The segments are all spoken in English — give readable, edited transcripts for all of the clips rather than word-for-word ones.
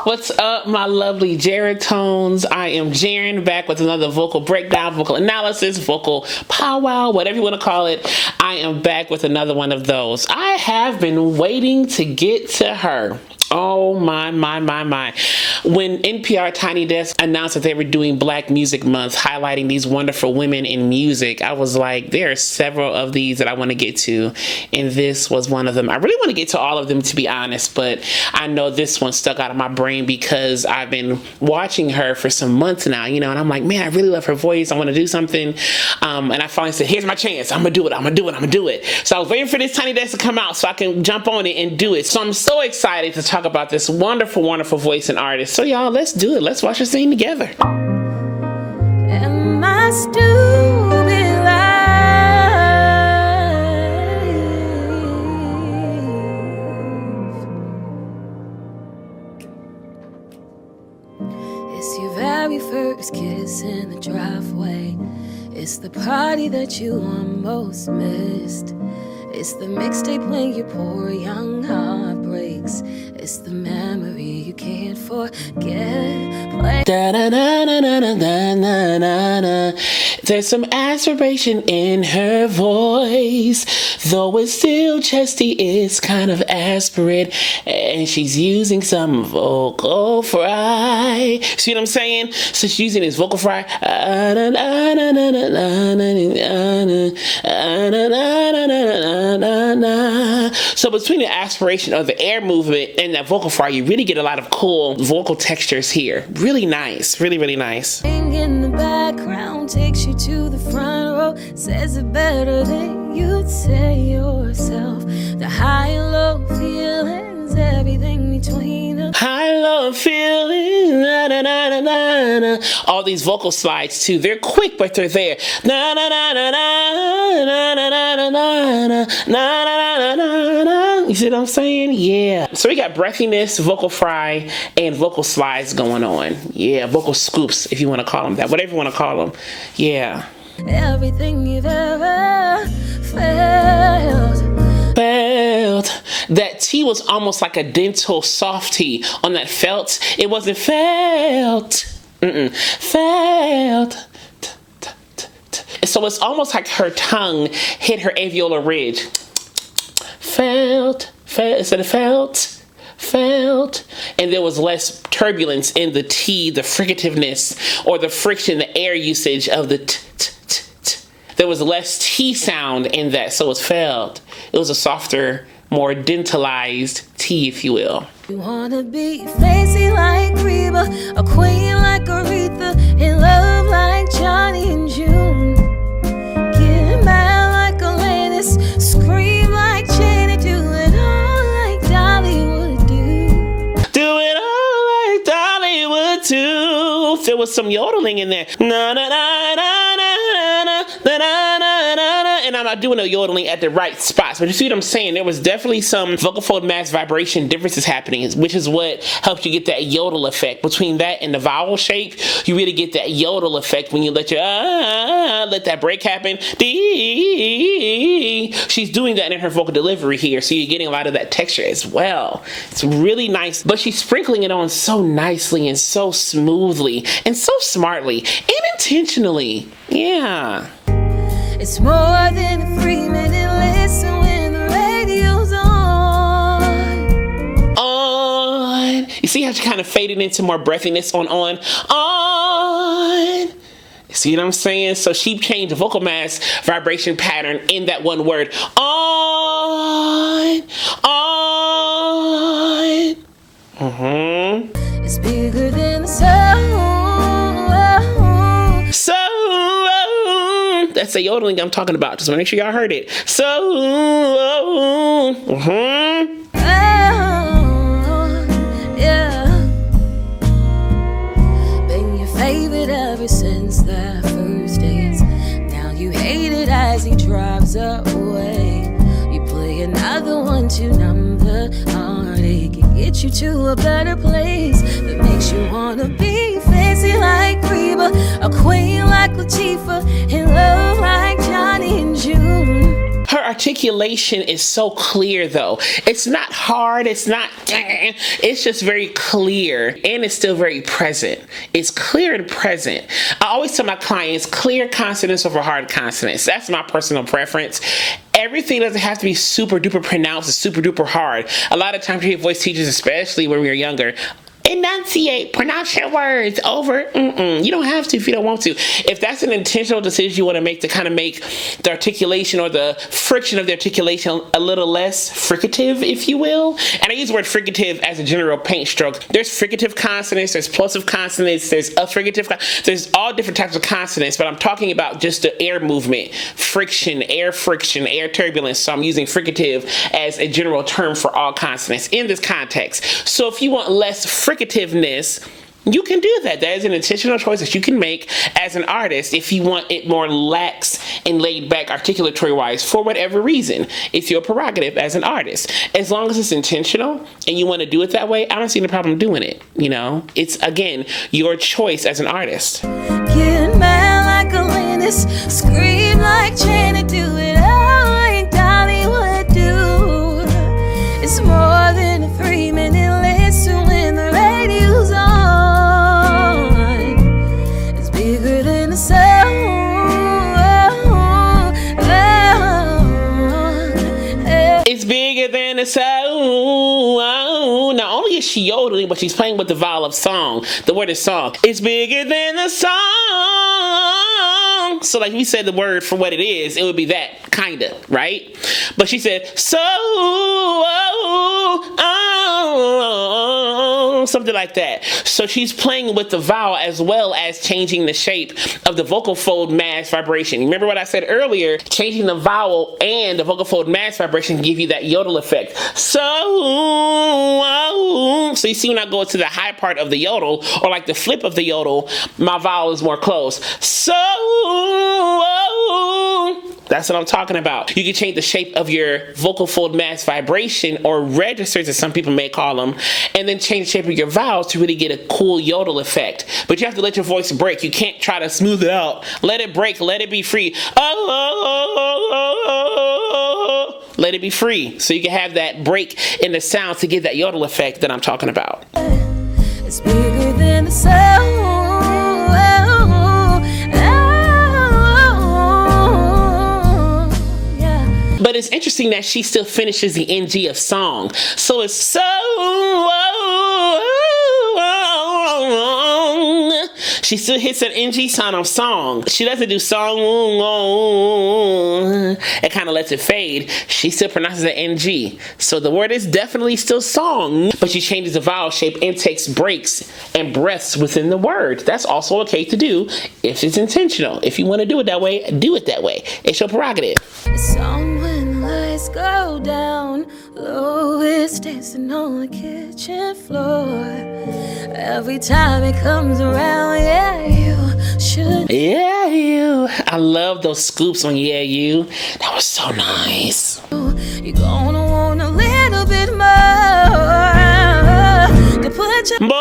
What's up, my lovely Jaratones? I am Jaren, back with another vocal breakdown, vocal analysis, vocal powwow, whatever you want to call it. I am back with another one of those. I have been waiting to get to her. Oh my. When NPR Tiny Desk announced that they were doing Black Music Month, highlighting these wonderful women in music, I was like, there are several of these that I want to get to, and this was one of them. I really want to get to all of them, to be honest, but I know this one stuck out of my brain because I've been watching her for some months now, and I'm like, man, I really love her voice. I want to do something, and I finally said, here's my chance. I'm gonna do it. So I was waiting for this Tiny Desk to come out so I can jump on it and do it. So I'm so excited to talk about this wonderful voice and artist. So y'all, let's do it. Let's watch this thing together. And my stupid life. It's your very first kiss in the driveway. It's the party that you almost missed. It's the mixtape when you pour young heartbreaks. It's the memory you can't forget. There's some aspiration in her voice, though it's still chesty, it's kind of aspirate, and she's using some vocal fry. See what I'm saying? So she's using this vocal fry. So between the aspiration of the air movement and that vocal fry, you really get a lot of cool vocal textures here. Really nice. Really nice. In the background takes you to the front row, says it better than you'd say yourself. The high and low feelings, everything between them. High low feelings, na na na na na na. All these vocal slides too. They're quick, but they're there. Na na na na na na na na na na na na na na. You see what I'm saying? Yeah. So we got breathiness, vocal fry, and vocal slides going on. Yeah, vocal scoops, if you want to call them that. Whatever you want to call them. Yeah. Everything you've ever felt. That T was almost like a dental soft T on that felt. It wasn't felt. Felt. So it's almost like her tongue hit her alveolar ridge. Felt instead of felt, and there was less turbulence in the T, the fricativeness or the friction, the air usage of the t. There was less T sound in that, so it was felt. It was a softer, more dentalized T, if you will. You wanna be fancy like Reba, a queen like Aretha, in love like Johnny and June. Get mad like Alanis, scream like Janet, do it all like Dolly would do. Do it all like Dolly would too. There was some yodeling in there. Na na na na na na na na na. And I'm not doing the yodeling at the right spots, but you see what I'm saying? There was definitely some vocal fold mass vibration differences happening, which is what helps you get that yodel effect. Between that and the vowel shape, you really get that yodel effect when you let your let that break happen. She's doing that in her vocal delivery here, so you're getting a lot of that texture as well. It's really nice, but she's sprinkling it on so nicely and so smoothly and so smartly and intentionally. Yeah. It's more than a 3-minute listen when the radio's on. You see how she kind of faded into more breathiness on. You see what I'm saying? So she changed the vocal mass vibration pattern in that one word. On. It's bigger than the sound. So that's the yodeling I'm talking about. Just make sure y'all heard it. So yeah. Been your favorite ever since that first dance. Now you hate it as he drives away. You play another one to numb the heartache and get you to a better place that makes you wanna be fancy like Reba, a queen like Latifah, in love like Johnny and June. her articulation is so clear though. It's not hard, it's not, it's just very clear, and it's still very present. It's clear and present. I always tell my clients, clear consonants over hard consonants. That's my personal preference. Everything doesn't have to be super duper pronounced and super duper hard. A lot of times you hear voice teachers, especially when we were younger, enunciate, pronounce your words over. You don't have to if you don't want to. If that's an intentional decision you want to make to kind of make the articulation or the friction of the articulation a little less fricative, if you will. And I use the word fricative as a general paint stroke. There's fricative consonants, there's plosive consonants, there's affricative, there's all different types of consonants, but I'm talking about just the air movement, friction, air turbulence. So I'm using fricative as a general term for all consonants in this context. So if you want less fricativeness, you can do that. That is an intentional choice that you can make as an artist if you want it more lax and laid back articulatory wise for whatever reason. It's your prerogative as an artist. As long as it's intentional and you want to do it that way, I don't see any problem doing it. You know, it's again your choice as an artist. Get mad like a Linus, scream like Janet, do it all like Dolly would do. It's more than a 3-minute listen when the radio's on. It's bigger than the sound. It's bigger than the sound. Not only is she yodeling, but she's playing with the vowel of song. The word is song. It's bigger than the song. So like we said the word for what it is, it would be that, kinda, right? But she said, so, something like that. So she's playing with the vowel as well as changing the shape of the vocal fold mass vibration. Remember what I said earlier? Changing the vowel and the vocal fold mass vibration can give you that yodel effect. So you see when I go to the high part of the yodel, or like the flip of the yodel, my vowel is more close. So that's what I'm talking about. You can change the shape of your vocal fold mass vibration, or registers as some people may call them, and then change the shape of your vowels to really get a cool yodel effect. But you have to let your voice break. You can't try to smooth it out. Let it break. Let it be free. Let it be free. So you can have that break in the sound to get that yodel effect that I'm talking about. It's bigger than the sound. But it's interesting that she still finishes the NG of song. So it's so. She still hits an NG sound of song. She doesn't do song. It kind of lets it fade. She still pronounces an NG. So the word is definitely still song, but she changes the vowel shape and takes breaks and breaths within the word. That's also okay to do if it's intentional. If you want to do it that way, do it that way. It's your prerogative. It's on when the lights go down low, it's dancing on the kitchen floor. Every time it comes around, yeah, you should. Yeah, you. I love those scoops on Yeah, You. That was so nice. You're gonna want a little bit more to put your More.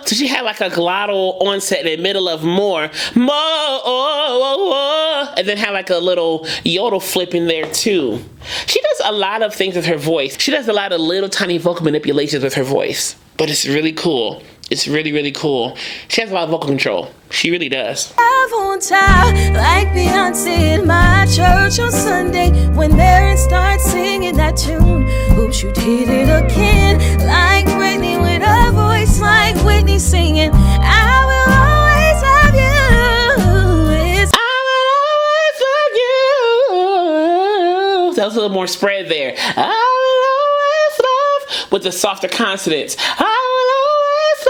So she had like a glottal onset in the middle of more. And then had like a little yodel flip in there too. She does a lot of things with her voice. She does a lot of little tiny vocal manipulations with her voice. But it's really cool. It's really, really cool. She has a lot of vocal control. She really does. have on top like Beyonce in my church on Sunday when Mary starts singing that tune. Oops, you did it again. Like Britney with a voice like Whitney singing. I will always love you. That was a little more spread there. I will always love, with the softer consonants. I will always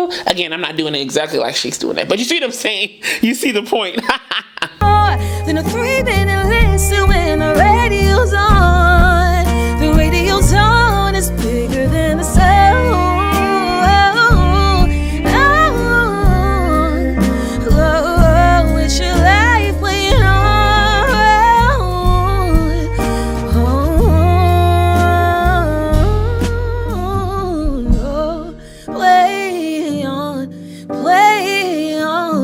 love you. Again, I'm not doing it exactly like she's doing it, but you see what I'm saying? You see the point. More than a 3-minute listen when the radio's on. The radio's on, it's bigger than the sound. It's your life playing on. Play on, play on.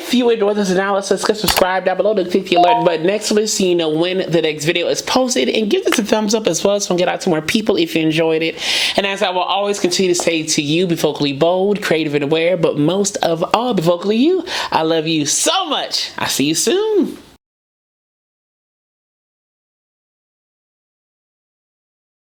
If you enjoyed this analysis, click subscribe down below to click the alert button next to it so you know when the next video is posted, and give this a thumbs up as well so we can get out to more people if you enjoyed it. And as I will always continue to say to you, be vocally bold, creative, and aware, but most of all, be vocally you. I love you so much. I'll see you soon.